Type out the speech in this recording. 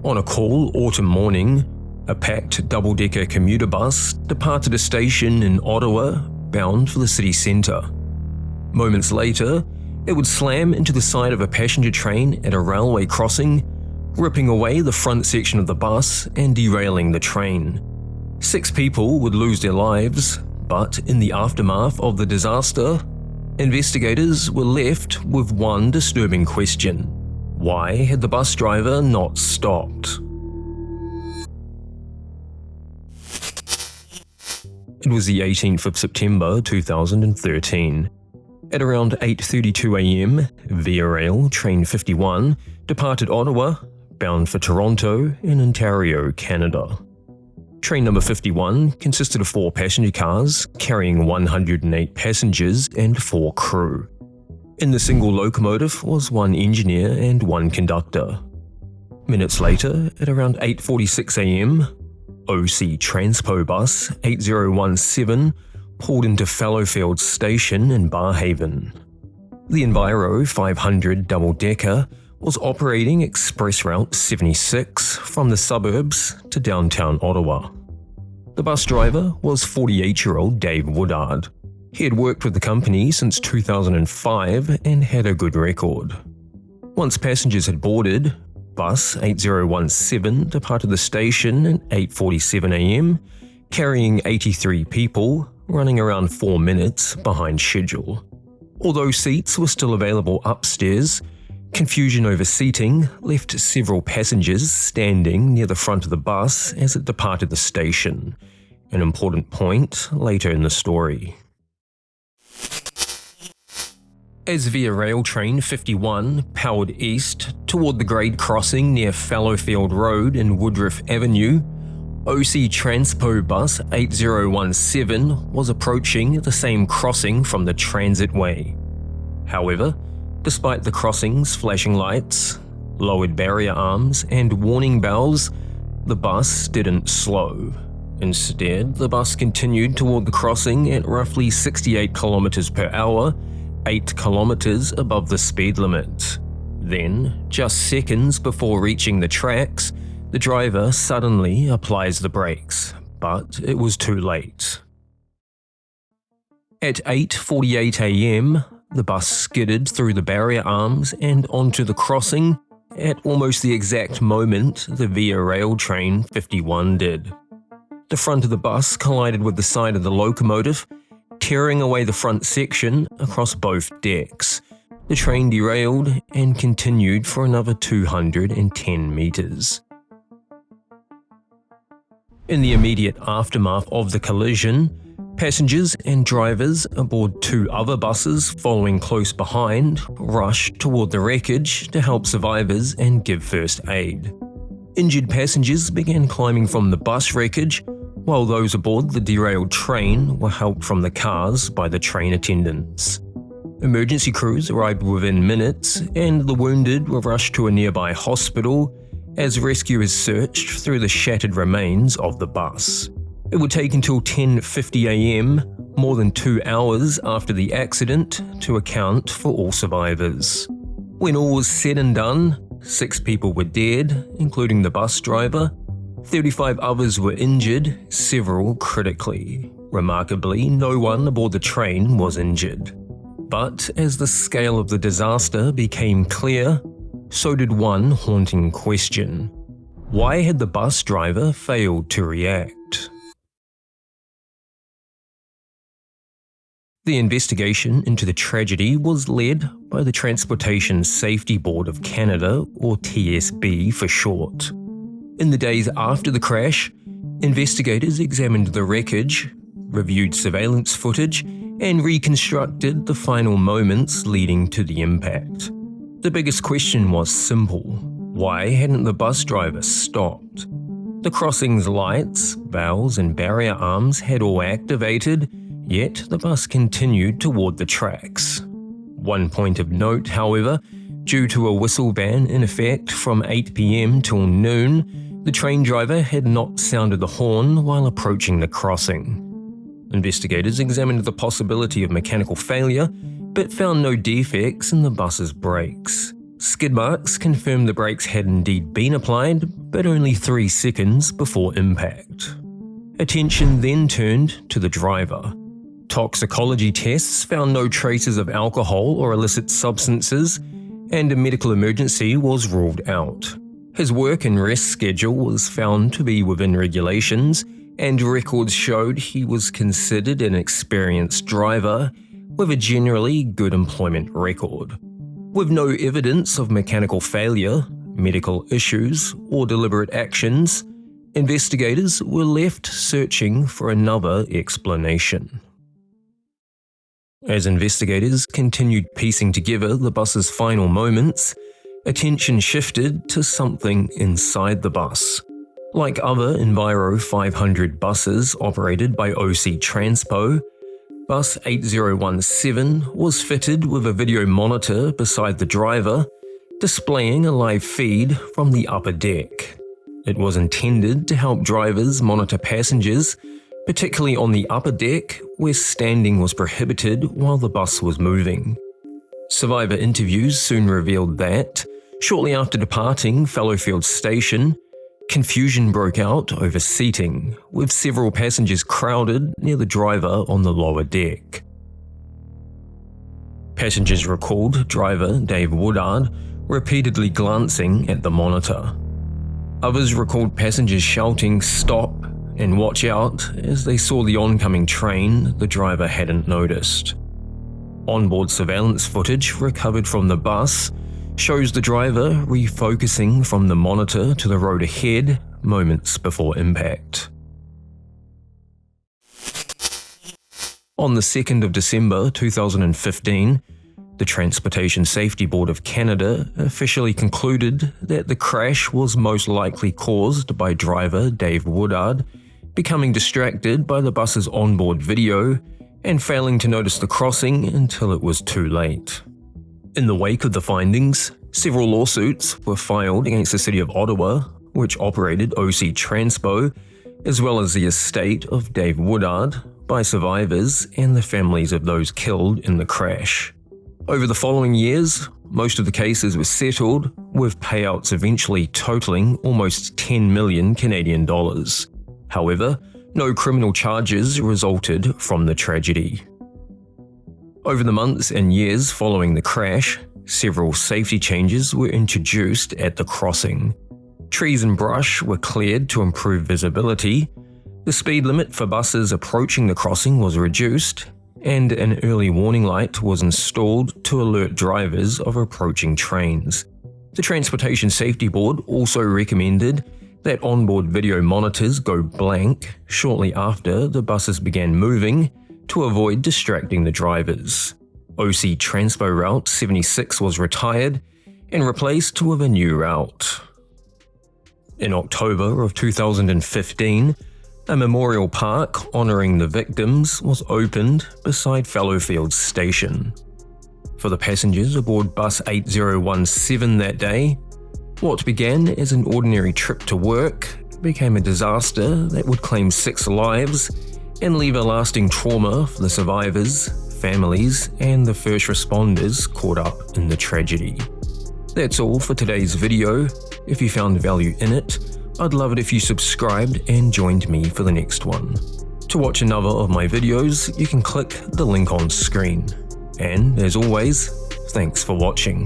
On a cool autumn morning, a packed double-decker commuter bus departed a station in Ottawa bound for the city centre. Moments later, it would slam into the side of a passenger train at a railway crossing, ripping away the front section of the bus and derailing the train. 6 people would lose their lives, but in the aftermath of the disaster, investigators were left with one disturbing question. Why had the bus driver not stopped? It was the 18th of September 2013. At around 8:32 am, Via Rail Train 51 departed Ottawa, bound for Toronto in Ontario, Canada. Train number 51 consisted of 4 passenger cars carrying 108 passengers and 4 crew. In the single locomotive was 1 engineer and 1 conductor. Minutes later, at around 8:46 am, OC Transpo Bus 8017 pulled into Fallowfield Station in Barrhaven. The Enviro 500 double-decker was operating Express Route 76 from the suburbs to downtown Ottawa. The bus driver was 48-year-old Dave Woodard. He had worked with the company since 2005 and had a good record. Once passengers had boarded, Bus 8017 departed the station at 8:47 am, carrying 83 people, running around 4 minutes behind schedule. Although seats were still available upstairs, confusion over seating left several passengers standing near the front of the bus as it departed the station, an important point later in the story. As Via Rail Train 51 powered east toward the grade crossing near Fallowfield Road and Woodruff Avenue, OC Transpo Bus 8017 was approaching the same crossing from the transitway. However, despite the crossing's flashing lights, lowered barrier arms, and warning bells, the bus didn't slow. Instead, the bus continued toward the crossing at roughly 68 km per hour, 8 kilometers above the speed limit. Then, just seconds before reaching the tracks, the driver suddenly applies the brakes, but it was too late. At 8:48 am, the bus skidded through the barrier arms and onto the crossing at almost the exact moment the Via Rail Train 51 did. The front of the bus collided with the side of the locomotive, tearing away the front section across both decks. The train derailed and continued for another 210 meters. In the immediate aftermath of the collision, passengers and drivers aboard 2 other buses following close behind rushed toward the wreckage to help survivors and give first aid. Injured passengers began climbing from the bus wreckage, while those aboard the derailed train were helped from the cars by the train attendants. Emergency crews arrived within minutes, and the wounded were rushed to a nearby hospital as rescuers searched through the shattered remains of the bus. It would take until 10:50 am, more than 2 hours after the accident, to account for all survivors. When all was said and done, 6 people were dead, including the bus driver. 35 others were injured, several critically. Remarkably, no one aboard the train was injured. But as the scale of the disaster became clear, so did one haunting question. Why had the bus driver failed to react? The investigation into the tragedy was led by the Transportation Safety Board of Canada, or TSB for short. In the days after the crash, investigators examined the wreckage, reviewed surveillance footage, and reconstructed the final moments leading to the impact. The biggest question was simple: why hadn't the bus driver stopped? The crossing's lights, bells, and barrier arms had all activated, yet the bus continued toward the tracks. One point of note, however, due to a whistle ban in effect from 8 p.m. till noon, the train driver had not sounded the horn while approaching the crossing. Investigators examined the possibility of mechanical failure, but found no defects in the bus's brakes. Skid marks confirmed the brakes had indeed been applied, but only 3 seconds before impact. Attention then turned to the driver. Toxicology tests found no traces of alcohol or illicit substances, and a medical emergency was ruled out. His work and rest schedule was found to be within regulations, and records showed he was considered an experienced driver with a generally good employment record. With no evidence of mechanical failure, medical issues, or deliberate actions, investigators were left searching for another explanation. As investigators continued piecing together the bus's final moments, attention shifted to something inside the bus. Like other Enviro 500 buses operated by OC Transpo, Bus 8017 was fitted with a video monitor beside the driver, displaying a live feed from the upper deck. It was intended to help drivers monitor passengers, particularly on the upper deck where standing was prohibited while the bus was moving. Survivor interviews soon revealed that, shortly after departing Fallowfield Station, confusion broke out over seating, with several passengers crowded near the driver on the lower deck. Passengers recalled driver Dave Woodard repeatedly glancing at the monitor. Others recalled passengers shouting "stop" and "watch out" as they saw the oncoming train the driver hadn't noticed. Onboard surveillance footage recovered from the bus shows the driver refocusing from the monitor to the road ahead moments before impact. On the 2nd of December 2015, the Transportation Safety Board of Canada officially concluded that the crash was most likely caused by driver Dave Woodard becoming distracted by the bus's onboard video and failing to notice the crossing until it was too late. In the wake of the findings, several lawsuits were filed against the City of Ottawa, which operated OC Transpo, as well as the estate of Dave Woodard, by survivors and the families of those killed in the crash. Over the following years, most of the cases were settled, with payouts eventually totaling almost 10 million Canadian dollars. However, no criminal charges resulted from the tragedy. Over the months and years following the crash, several safety changes were introduced at the crossing. Trees and brush were cleared to improve visibility, the speed limit for buses approaching the crossing was reduced, and an early warning light was installed to alert drivers of approaching trains. The Transportation Safety Board also recommended that onboard video monitors go blank shortly after the buses began moving to avoid distracting the drivers. OC Transpo Route 76 was retired and replaced with a new route. In October of 2015, a memorial park honouring the victims was opened beside Fallowfield Station. For the passengers aboard Bus 8017 that day, what began as an ordinary trip to work became a disaster that would claim 6 lives and leave a lasting trauma for the survivors, families, and the first responders caught up in the tragedy. That's all for today's video. If you found value in it, I'd love it if you subscribed and joined me for the next one. To watch another of my videos, you can click the link on screen. And as always, thanks for watching.